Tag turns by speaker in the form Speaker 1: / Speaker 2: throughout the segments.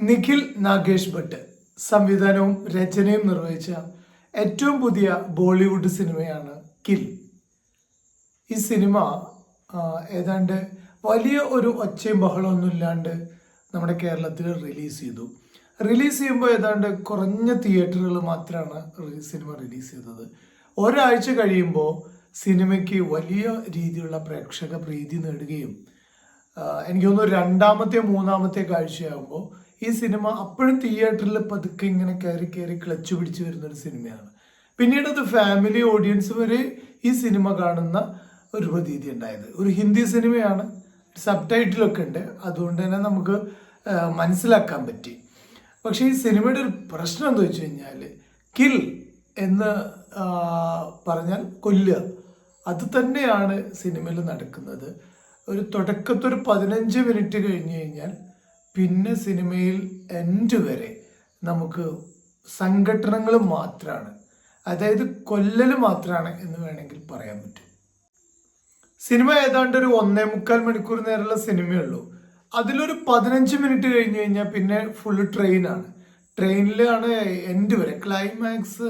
Speaker 1: നിഖിൽ നാഗേഷ് ഭട്ട് സംവിധാനവും രചനയും നിർവഹിച്ച ഏറ്റവും പുതിയ ബോളിവുഡ് സിനിമയാണ് കിൽ. ഈ സിനിമ ഏതാണ്ട് വലിയ ഒരു ഒച്ചയും ബഹളമൊന്നും ഇല്ലാണ്ട് നമ്മുടെ കേരളത്തിൽ റിലീസ് ചെയ്തു. റിലീസ് ചെയ്യുമ്പോൾ ഏതാണ്ട് കുറഞ്ഞ തിയേറ്ററുകൾ മാത്രമാണ് സിനിമ റിലീസ് ചെയ്തത്. ഒരാഴ്ച കഴിയുമ്പോൾ സിനിമയ്ക്ക് വലിയ രീതിയിലുള്ള പ്രേക്ഷക പ്രീതി നേടുകയും എനിക്ക് തോന്നുന്നു രണ്ടാമത്തെ മൂന്നാമത്തെ കാഴ്ചയാകുമ്പോൾ ഈ സിനിമ അപ്പോഴും തിയേറ്ററിൽ പതുക്കെ ഇങ്ങനെ കയറി കയറി ക്ലച്ച് പിടിച്ച് വരുന്നൊരു സിനിമയാണ്. പിന്നീട് അത് ഫാമിലി ഓഡിയൻസ് വരെ ഈ സിനിമ കാണുന്ന ഒരു പ്രതീതി ഉണ്ടായത്. ഒരു ഹിന്ദി സിനിമയാണ്, സബ് ടൈറ്റിലൊക്കെ ഉണ്ട്, അതുകൊണ്ട് തന്നെ നമുക്ക് മനസ്സിലാക്കാൻ പറ്റി. പക്ഷേ ഈ സിനിമയുടെ ഒരു പ്രശ്നം എന്താ വെച്ച് കഴിഞ്ഞാൽ കിൽ എന്ന് പറഞ്ഞാൽ കൊല്ലുക, അത് തന്നെയാണ് സിനിമയിൽ നടക്കുന്നത്. ഒരു തുടക്കത്തൊരു 15 മിനിറ്റ് കഴിഞ്ഞ് കഴിഞ്ഞാൽ പിന്നെ സിനിമയിൽ എൻഡ് വരെ നമുക്ക് സംഘട്ടനങ്ങൾ മാത്രമാണ്, അതായത് കൊല്ലൽ മാത്രമാണ് എന്ന് വേണമെങ്കിൽ പറയാൻ പറ്റും. സിനിമ ഏതാണ്ട് ഒരു 1.25 മണിക്കൂർ നേരമുള്ള സിനിമയുള്ളൂ. അതിലൊരു 15 മിനിറ്റ് കഴിഞ്ഞ് കഴിഞ്ഞാൽ പിന്നെ ഫുള്ള് ട്രെയിനാണ്. ട്രെയിനിലാണ് എൻഡ് വരെ, ക്ലൈമാക്സ്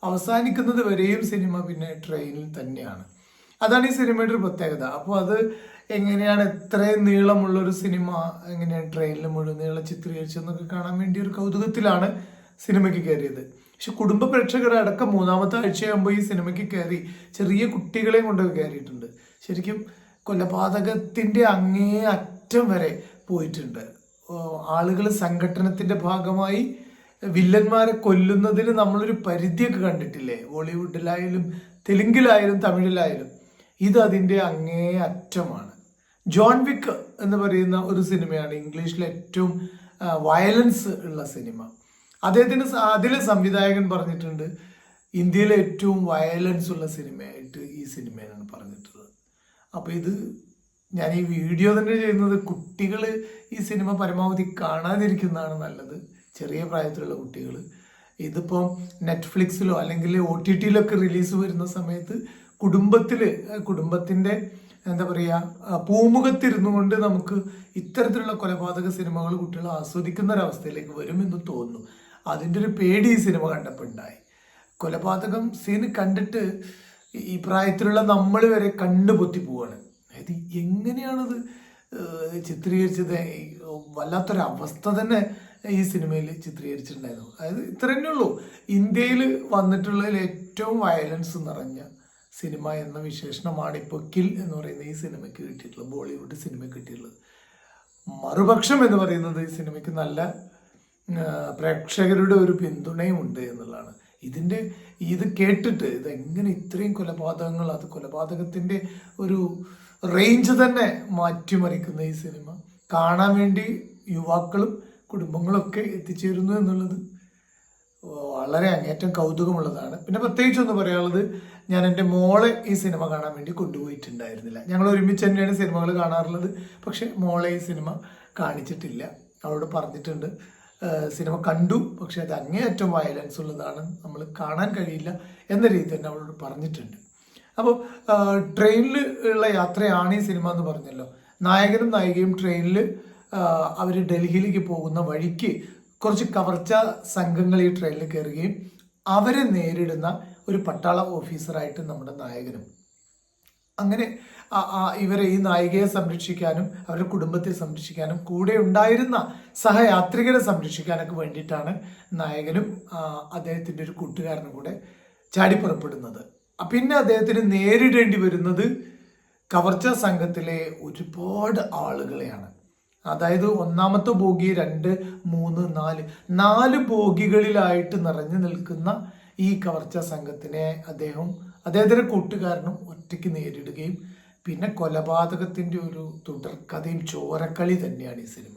Speaker 1: അവസാനിക്കുന്നത് വരെയും സിനിമ പിന്നെ ട്രെയിനിൽ തന്നെയാണ്. അതാണ് ഈ സിനിമയുടെ ഒരു പ്രത്യേകത. അപ്പോൾ അത് എങ്ങനെയാണ് ഇത്രയും നീളമുള്ളൊരു സിനിമ എങ്ങനെയാണ് ട്രെയിനിൽ മുഴുവൻ നീളം ചിത്രീകരിച്ചതെന്നൊക്കെ കാണാൻ വേണ്ടി ഒരു കൗതുകത്തിലാണ് സിനിമയ്ക്ക് കയറിയത്. പക്ഷെ കുടുംബ പ്രേക്ഷകരെ അടക്കം മൂന്നാമത്തെ ആഴ്ചയാകുമ്പോൾ ഈ സിനിമയ്ക്ക് കയറി ചെറിയ കുട്ടികളെയും കൊണ്ടൊക്കെ കയറിയിട്ടുണ്ട്. ശരിക്കും കൊലപാതകത്തിൻ്റെ അങ്ങേ അറ്റം വരെ പോയിട്ടുണ്ട്. ആളുകൾ സംഘടനത്തിൻ്റെ ഭാഗമായി വില്ലന്മാരെ കൊല്ലുന്നതിന് നമ്മളൊരു പരിധിയൊക്കെ കണ്ടിട്ടില്ലേ? ബോളിവുഡിലായാലും തെലുങ്കിലായാലും തമിഴിലായാലും ഇത് അതിൻ്റെ അങ്ങേ അറ്റമാണ്. ജോൺ വിക്ക് എന്ന് പറയുന്ന ഒരു സിനിമയാണ് ഇംഗ്ലീഷിലെ ഏറ്റവും വയലൻസ് ഉള്ള സിനിമ. അതിലെ സംവിധായകൻ പറഞ്ഞിട്ടുണ്ട് ഇന്ത്യയിലെ ഏറ്റവും വയലൻസ് ഉള്ള സിനിമയായിട്ട് ഈ സിനിമയാണ് പറഞ്ഞിട്ടുള്ളത്. അപ്പോൾ ഇത് ഞാൻ ഈ വീഡിയോ തന്നെ ചെയ്യുന്നത് കുട്ടികൾ ഈ സിനിമ പരമാവധി കാണാതിരിക്കുന്നതാണ് നല്ലത്. ചെറിയ പ്രായത്തിലുള്ള കുട്ടികൾ ഇതിപ്പോൾ നെറ്റ്ഫ്ലിക്സിലോ അല്ലെങ്കിൽ OTTയിലൊക്കെ റിലീസ് വരുന്ന സമയത്ത് കുടുംബത്തിൻ്റെ എന്താ പറയുക പൂമുഖത്തിരുന്നു കൊണ്ട് നമുക്ക് ഇത്തരത്തിലുള്ള കൊലപാതക സിനിമകൾ കുട്ടികൾ ആസ്വദിക്കുന്ന ഒരവസ്ഥയിലേക്ക് വരുമെന്ന് തോന്നുന്നു. അതിൻ്റെ ഒരു പേടി ഈ സിനിമ കണ്ടപ്പോൾ ഉണ്ടായി. കൊലപാതകം സീന് കണ്ടിട്ട് ഈ പ്രായത്തിലുള്ള നമ്മൾ വരെ കണ്ണുപൊത്തി പോവാണ്. അതായത് എങ്ങനെയാണത് ചിത്രീകരിച്ചത്? വല്ലാത്തൊരവസ്ഥ തന്നെ ഈ സിനിമയിൽ ചിത്രീകരിച്ചിട്ടുണ്ടായിരുന്നു. അതായത് ഇത്ര തന്നെ ഉള്ളൂ, ഇന്ത്യയിൽ വന്നിട്ടുള്ളതിൽ ഏറ്റവും വയലൻസ് നിറഞ്ഞ സിനിമ എന്ന വിശേഷണമാണ് ഇപ്പോൾ കിൽ എന്ന് പറയുന്ന ഈ സിനിമയ്ക്ക് കിട്ടിയിട്ടുള്ളത്, ബോളിവുഡ് സിനിമയ്ക്ക് കിട്ടിയിട്ടുള്ളത്. മറുപക്ഷം എന്ന് പറയുന്നത് ഈ സിനിമയ്ക്ക് നല്ല പ്രേക്ഷകരുടെ ഒരു പിന്തുണയും ഉണ്ട് എന്നുള്ളതാണ്. ഇത് കേട്ടിട്ട് ഇതെങ്ങനെ ഇത്രയും കൊലപാതകങ്ങൾ, അത് കൊലപാതകത്തിൻ്റെ ഒരു റേഞ്ച് തന്നെ മാറ്റിമറിക്കുന്ന ഈ സിനിമ കാണാൻ വേണ്ടി യുവാക്കളും കുടുംബങ്ങളൊക്കെ എത്തിച്ചേരുന്നു എന്നുള്ളത് വളരെ അങ്ങേറ്റം കൗതുകമുള്ളതാണ്. പിന്നെ പ്രത്യേകിച്ച് ഒന്ന് പറയാനുള്ളത്, ഞാൻ എൻ്റെ മോളെ ഈ സിനിമ കാണാൻ വേണ്ടി കൊണ്ടുപോയിട്ടുണ്ടായിരുന്നില്ല. ഞങ്ങൾ ഒരുമിച്ച് തന്നെയാണ് സിനിമകൾ കാണാറുള്ളത്. പക്ഷെ മോളെ ഈ സിനിമ കാണിച്ചിട്ടില്ല. അവളോട് പറഞ്ഞിട്ടുണ്ട് സിനിമ കണ്ടു, പക്ഷെ അത് അങ്ങേയറ്റം വയലൻസ് ഉള്ളതാണ്, നമ്മൾ കാണാൻ കഴിയില്ല എന്ന രീതി തന്നെ അവളോട് പറഞ്ഞിട്ടുണ്ട്. അപ്പോൾ ട്രെയിനിൽ ഉള്ള യാത്രയാണ് ഈ സിനിമ എന്ന് പറഞ്ഞല്ലോ. നായകനും നായികയും ട്രെയിനിൽ അവർ ഡൽഹിയിലേക്ക് പോകുന്ന വഴിക്ക് കുറച്ച് കവർച്ച സംഘങ്ങൾ ഈ ട്രെയിനിൽ കയറുകയും അവരെ നേരിടുന്ന ഒരു പട്ടാള ഓഫീസറായിട്ട് നമ്മുടെ നായകനും, അങ്ങനെ ഇവരെ ഈ നായികയെ സംരക്ഷിക്കാനും അവരുടെ കുടുംബത്തെ സംരക്ഷിക്കാനും കൂടെ ഉണ്ടായിരുന്ന സഹയാത്രികരെ സംരക്ഷിക്കാനൊക്കെ വേണ്ടിയിട്ടാണ് നായകനും അദ്ദേഹത്തിൻ്റെ ഒരു കൂട്ടുകാരനും കൂടെ ചാടിപ്പുറപ്പെടുന്നത്. പിന്നെ അദ്ദേഹത്തിന് നേരിടേണ്ടി വരുന്നത് കവർച്ച സംഘത്തിലെ ഒരുപാട് ആളുകളെയാണ്. അതായത് ഒന്നാമത്തെ ബോഗി 2, 3, 4 ബോഗികളിലായിട്ട് നിറഞ്ഞു നിൽക്കുന്ന ഈ കവർച്ച സംഘത്തിനെ അദ്ദേഹത്തിൻ്റെ കൂട്ടുകാരനും ഒറ്റയ്ക്ക് നേരിടുകയും പിന്നെ കൊലപാതകത്തിൻ്റെ ഒരു തുടർക്കഥയും ചോരക്കളി തന്നെയാണ് ഈ സിനിമ.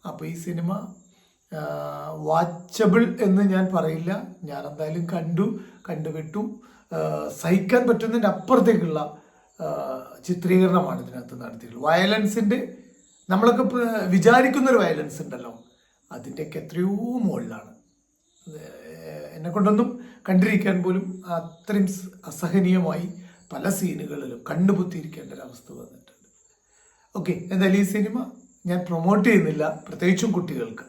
Speaker 1: അപ്പോൾ ഈ സിനിമ വാച്ചബിൾ എന്ന് ഞാൻ പറയില്ല, ഞാൻ എന്തായാലും കണ്ടുവിട്ടു. സഹിക്കാൻ പറ്റുന്നതിൻ്റെ അപ്പുറത്തേക്കുള്ള ചിത്രീകരണമാണ് ഇതിനകത്ത് നടത്തിയിട്ടുള്ളത്. വയലൻസിൻ്റെ നമ്മളൊക്കെ വിചാരിക്കുന്നൊരു വയലൻസ് ഉണ്ടല്ലോ, അതിൻ്റെയൊക്കെ എത്രയോ മുകളിലാണ്. എന്നെ കൊണ്ടൊന്നും കണ്ടിരിക്കാൻ പോലും അത്രയും അസഹനീയമായി പല സീനുകളിലും കണ്ണുപൊത്തിയിരിക്കേണ്ട ഒരവസ്ഥ വന്നിട്ടുണ്ട്. ഓക്കെ, എന്തായാലും ഈ സിനിമ ഞാൻ പ്രൊമോട്ട് ചെയ്യുന്നില്ല, പ്രത്യേകിച്ചും കുട്ടികൾക്ക്.